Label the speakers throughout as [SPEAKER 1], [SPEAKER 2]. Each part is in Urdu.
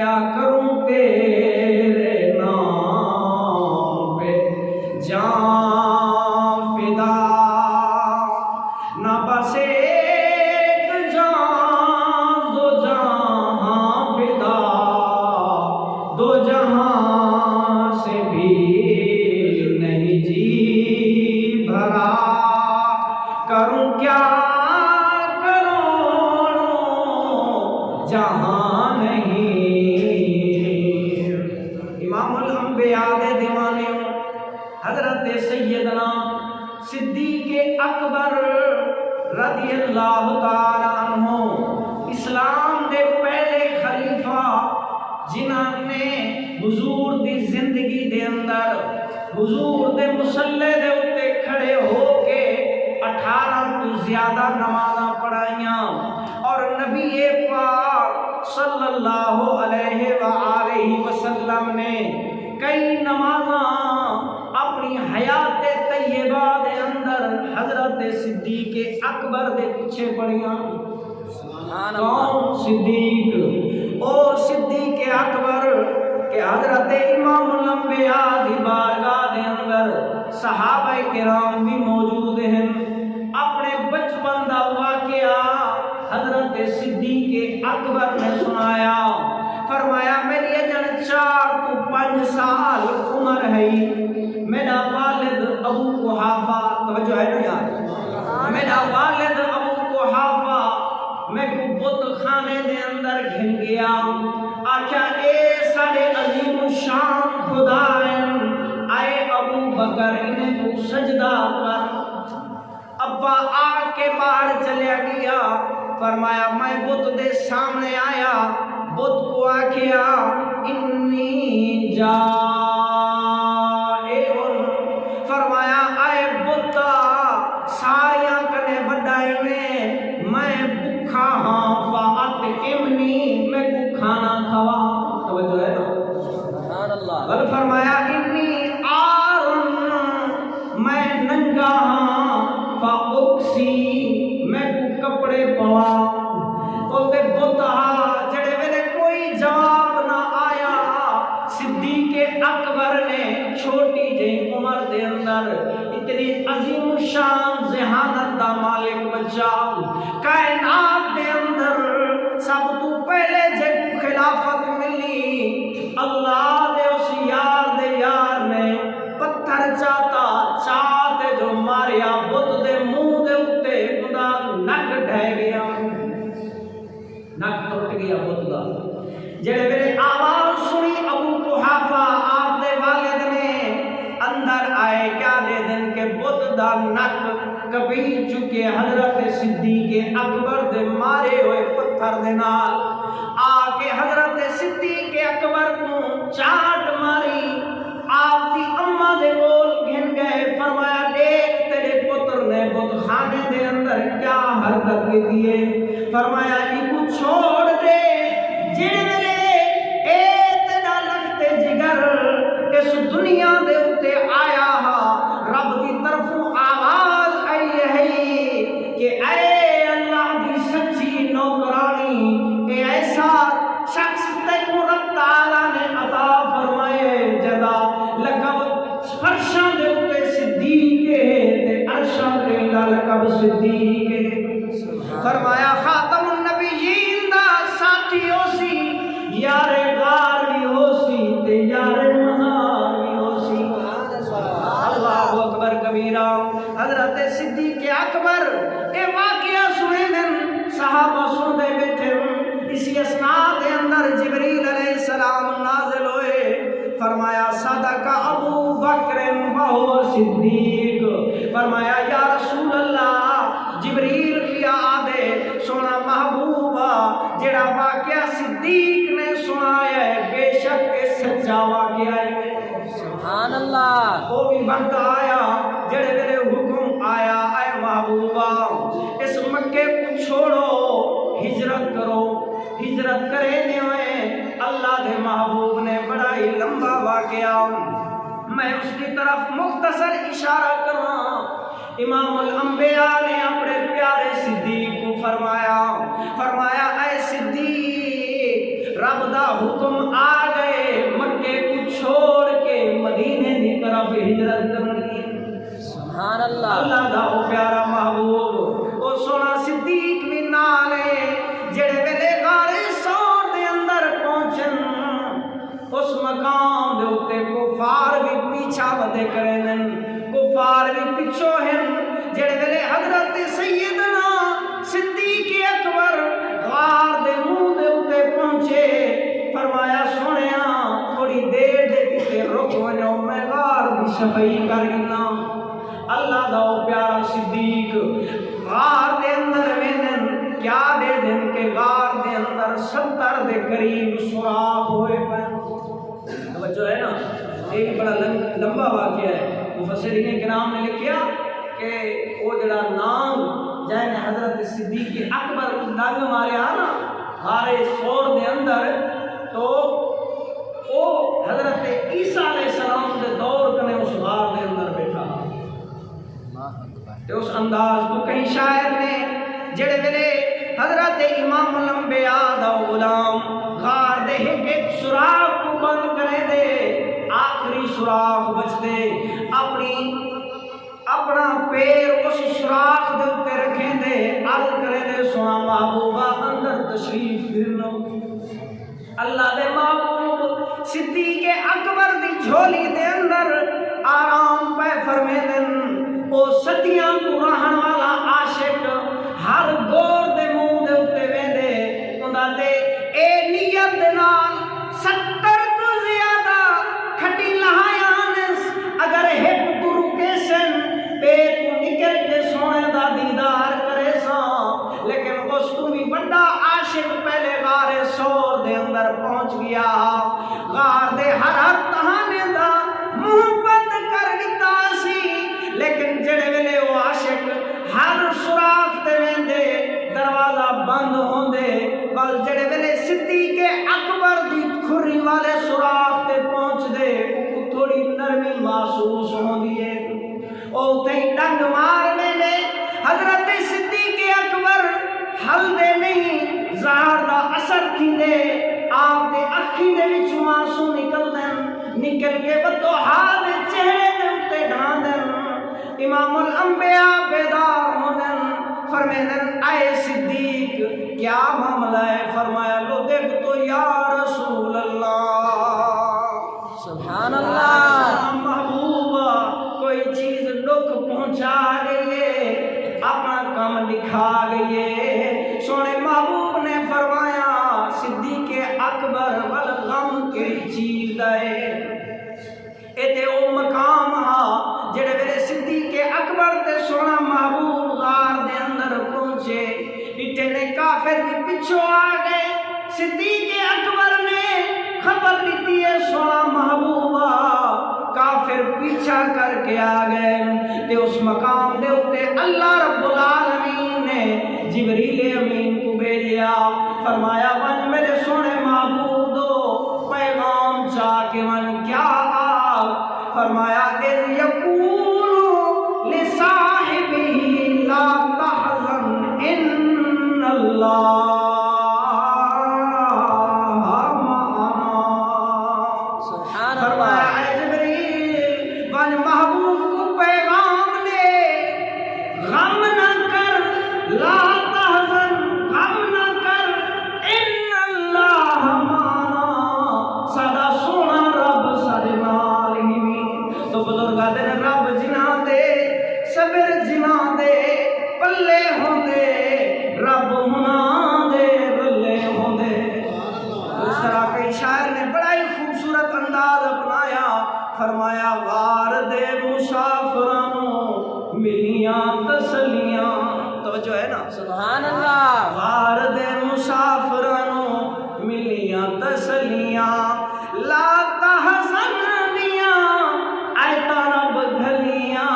[SPEAKER 1] کیا کروں تیرے نام پہ جان فدا، نہ بس ایک جان دو جہاں فدا، دو جہاں سے بھی نہیں جی بھرا، کروں کیا جہاں نہیں۔ امام الانبیاء دے دیوانے حضرت سیدنا صدیق اکبر رضی اللہ تعالی عنہ اسلام دے پہلے خلیفہ، جنہاں نے حضور دی زندگی دے اندر حضور دے مصلی دے اتے کھڑے ہو کے 18 تو زیادہ نمازاں پڑھائیاں، اور نبی پاک صلی اللہ علیہ وآلہ وسلم نے کئی نمازاں اپنی حیات طیبہ دے اندر حضرت صدیق اکبر دے پیچھے پڑھیاں۔ کون صدیق؟ او صدیق اکبر کہ حضرت امام الانبیاء دی بارگاہ دے اندر صحابہ کرام بھی موجود ہیں۔ اپنے بچپن دا واقعہ حضرت صدیق اکبر نے سنایا، فرمایا میری اجن 4 تو 5 سال عمر ہے، میرا والد ابو قحافہ، توجہ ہے نا یار، میرا والد ابو قحافہ میں کو بت خانے دے اندر گھن گیا، آکھا اے سارے عظیم الشان خدا ہیں، آئے ابو بکر انہیں کو سجدہ کر۔ ابا آ کے باہر چلے گیا، فرمایا میں بت دے سامنے آیا، بت کو آکھیا انی جائعن، فرمایا آئے بتا ساریاں کنے بڑھائی میں بکھا ہاں، فاطعمنی میں کو کھانا کھوا، توجہ ہے نا، سبحان اللہ، بل فرمایا انی عارن میں ننگا ہاں، فاکسی میں کو کپڑے پوا، بولتے بتا جڑے ویلے کوئی جواب نہ آیا، صدیق اکبر نے چھوٹی جی عمر دے اندر اتنی عظیم شان ذہانت دا مالک بچا، کائنات دے اندر سب تو پہلے جب خلافت ملی، اللہ دے اس یار دے یار نے پتھر چاہتا چاہتے جو ماریا، بت دے منہ دے اتے خدا نک ڈھے گیا، نک ٹوٹ گیا بت دا۔ جڑے میرے آواز سنی ابو قحافہ آپ دے والد نے اندر آئے، کیا دے دن کے بت دا نک کبھی چکے حضرت صدیق اکبر دے مارے ہوئے پتھر دے نال آ کے حضرت صدیق اکبر کو چاٹ ماری، آپ دی اماں دے کول گھن گئے، فرمایا دیکھ تیرے پتر نے بت خانے دے اندر کیا حرکت کی دیئے، فرمایا کو چھوڑ دے، جڑے میرے اے تیرا لگتے جگر اس دنیا دے اتے آیا ہا، رب دی طرفوں آواز آئی ہے کہ اے اللہ دی سچی نوکرانی، اے ایسا شخص تیکو رب تعالیٰ نے عطا فرمائے جدا لقب فرشاں دے اتے صدیق ہے، تے عرشاں دے لقب صدیق ہے، فرمایا خاتم النبیین دا ساتھی ہو سی، یار غار بھی ہو سی تے یار مزار بھی ہو سی، اللہ اکبر کبیرہ۔ حضرت صدیق اکبر اے واقعہ سنے دن صحابہ سن دے بیٹھے، اسی اسناد دے اندر جبریل علیہ السلام نازل ہوئے، فرمایا صدق ابو بکر وہو صدیق، فرمایا یا رسول اللہ جبریل کیا آدھے سونا محبوبہ جڑا واقعہ صدیق نے سنایا ہے بے شک کے سچا واقعہ ہے، سبحان اللہ، وہ بھی وقت آیا جڑے میرے حکم آیا اے محبوبہ اس مکے کو چھوڑو ہجرت کرو، ہجرت کرے ہوئے اللہ دے محبوب نے بڑا ہی لمبا واقعہ میں اس کی طرف مختصر اشارہ کروں۔ امام الانبیاء نے اپنے پیارے صدیق کو فرمایا اے صدیق رب دا حکم آ گئے مکے کو چھوڑ کے مدینے کی طرف ہجرت کرنی۔
[SPEAKER 2] سبحان اللہ۔
[SPEAKER 1] اللہ دا او پیارا محبوب او سونا صدیق بھی نالے جڑے ویلے غار ثور دے اندر پہنچن اس مقام دے اوتے کفار بھی پیچھا ودے کرن، کفار بھی پیچھو ہیں جڑے ویلے حضرت سیدنا صدیق اکبر غار دے منہ دے اوتے پہنچے فرمایا سونیا تھوڑی دیر دے پیچھے رک ونجو میں غار دی صفائی کر گنا۔ اللہ دا او پیارا صدیق غار دے اندر ویندن کیا دے دن کے غار دے اندر 70 دے قریب سوراخ ہوئے پے۔ توجہ ہے نا، ایک بڑا لمبا واقعہ ہے، مفسرین کرام نے لکھیا کہ وہ جڑا نام جائے حضرت صدیق اکبر ڈنگ ماریا نا غار ثور دے اندر، تو وہ حضرت عیسیٰ علیہ السلام دے دور کنے اس غار دے اندر بیٹھا تے اس انداز کو کہیں شاعر نے جڑے ویلے حضرت امام الانبیاء دا غلام غار دے ایک سوراخ کو بند کرے دے آخری سوراخ بچ دے اپنا پیر اس سوراخ دے اوپر رکھیں دے عرض کرے دے سونا محبوبہ اندر تشریف گرنو۔ اللہ دے محبوب صدیق اکبر دی جھولی دے اندر آرام پہ فرمے دن او صدیاں کو رہن والا عاشق ہر گور دے منہ دے اوتے ویندے اوندا تے اے نیت دے نال 70 تو زیادہ کھٹی لہایانس اگر ایک تو رکے سن بے تو نکل کے سونے دا دیدار کرے ساں، لیکن اس تو بھی بڑا عاشق پہلے غار ثور دے اندر پہنچ گیا، غار دے ہر تہانے دا منہ بند کر دیتا سی، لیکن جڑے ویلے وہ عاشق ہر سوراخ تے ویندے دروازہ بند ہوندے، کل جڑے ویلے صدیق اکبر دی کھری والے سوراخ تے پہنچ دے کو تھوڑی نرمی محسوس ہوندی ہے، او تے ڈنگ مارنے نے حضرت صدیق اکبر حل دے نہیں زہر دا اثر تھیندے آپ دے اکھی دے وچوں آنسو نکل کے بدوحا دے چہرے دے اتے ڈھاندن، امام الانبیاء بیدار ہوندن فرمیدن اے صدیق کیا معاملہ ہے؟ فرمایا لو دیکھ تو یا رسول اللہ،
[SPEAKER 2] سبحان اللہ،
[SPEAKER 1] محبوبہ کوئی چیز دکھ پہنچا گئی ہے، اپنا کام دکھا گئی ہے۔ سونے محبوب نے فرمایا صدیق اکبر والغم کی چیز دائے، ایتے او مقام ہاں جڑے ویلے صدیق اکبر تے سونا محبوب غار دے اندر پہنچے، اٹھے نے کافر بھی پچھو آ گئے، صدیق اکبر نے خبر دیتی ہے سونا محبوبہ کافر پیچھا کر کے آ گئے، تے اس مقام دے اتے اللہ رب العالمین نے جبریل امین کو بھیجیا، فرمایا ون میرے سونے محبوب دو پیغام چاہ کے ون کیا آپ؟ فرمایا اذ یقول لصاحبہ لا تحزن ان اللہ فرمایا غار دے مسافرانوں ملیاں تسلیاں، توجہ ہے نا،
[SPEAKER 2] سبحان اللہ،
[SPEAKER 1] غار دے مسافرانوں ملیاں تسلیاں، لا تحزن دیاں آیتا رب گھلیاں،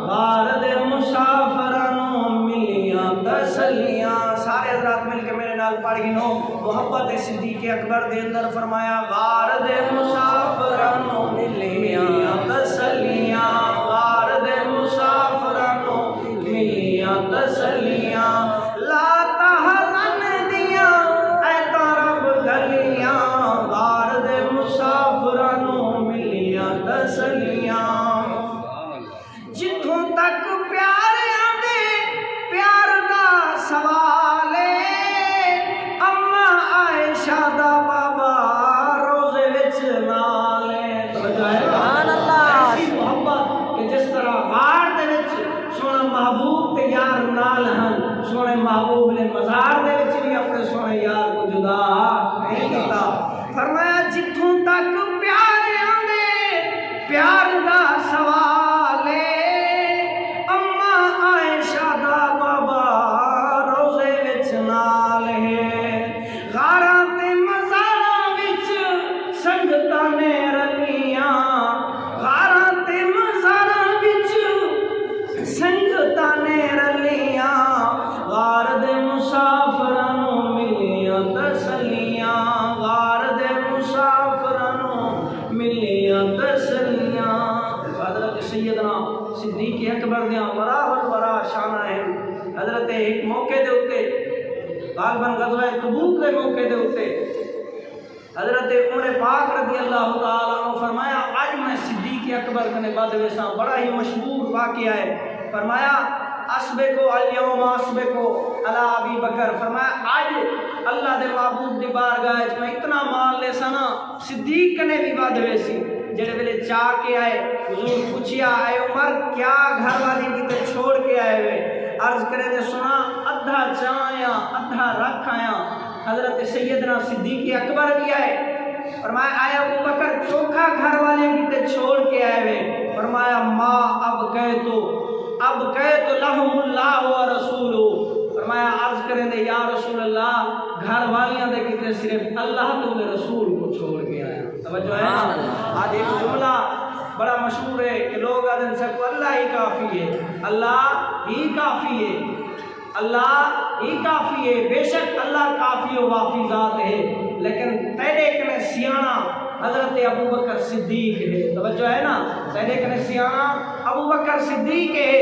[SPEAKER 1] غار دے مسافرانوں ملیاں تسلیاں۔ سارے حضرات مل کے میرے نال پڑھ گنو محبت صدیق اکبر دے اندر فرمایا غار دے مسافرانوں ملیاں تسلیاں، غار دے مسافرانوں ملیاں تسلیاں، لا تحزن دیاں اے رب گلیاں، فرمایا جتھوں تک پیار آندے پیار دا سوال ہے اما عائشہ دا بابا روزے وچ نال ہے غاراں تے مزاراں وچ سنگتاں نے رلیاں غاراں تے مزاراں وچ سنگتاں نے رلیاں غار دے مسافراں نوں ملیاں تسلیاں غار دے مسافراں نوں ملیاں تسلیاں حضرت سیدنا صدیق اکبر دیاں ورا ورا شانہ ہے حضرت ایک موقع دے اوتے غالباً غزوہ تبوک دے موقع دے اوتے حضرت عمر پاک رضی اللہ تعالیٰ عنہ فرمایا آج میں صدیق اکبر کنے بعد ویسا بڑا ہی مشہور واقعہ ہے فرمایا اسبقو اليوم اسبقو علی ابی بکر فرمایا آج اللہ دے معبود دی بارگاہ وچ میں اتنا مال لے سنا صدیق کنے بھی بعد ویسی جڑے ویلے چاہ کے آئے حضور پوچھیا اے عمر کیا گھر والی کتے چھوڑ کے آئے ہوئے عرض کرے دے سنا ادھا چایا ادھا رکھ آیا حضرت سیدنا صدیق اکبر بھی آئے فرمایا آیا ابو بکر چوکھا گھر والے کتے چھوڑ کے آئے ہوئے فرمایا ما اب کہت لہم اللہ و رسولو فرمایا عرض کریں دے یا رسول اللہ گھر والیاں دے کتے صرف اللہ تو دے رسول کو چھوڑ کے آیا توجہ ہے نا آج ایک جملہ بڑا مشہور ہے کہ لوگ آدھن سے کو اللہ ہی کافی ہے اللہ ہی کافی ہے اللہ ہی کافی ہے بے شک اللہ کافی و وافی ذات ہے لیکن تیرے کنے سیانہ حضرت ابو بکر صدیق ہے توجہ ہے نا تیرے کنے سیانہ ابو بکر صدیق ہے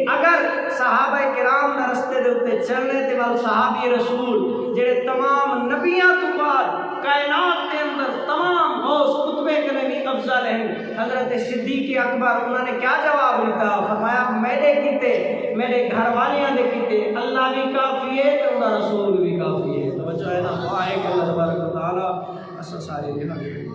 [SPEAKER 1] اگر صحابہ کرام نہ رستے دے اتے چلنے تے وال صحابی رسول جڑے تمام نبیاں تو بعد کائنات کے اندر تمام غوث خطبے کنے بھی افضل ہیں حضرت صدیق اکبر انہوں نے کیا جواب دیتا فرمایا میرے کیتے میرے گھر والیاں دے کیتے اللہ بھی کافی ہے تو رسول بھی کافی ہے توجہ ہے نا واہ کہ اللہ تبارک و تعالی اسا سارے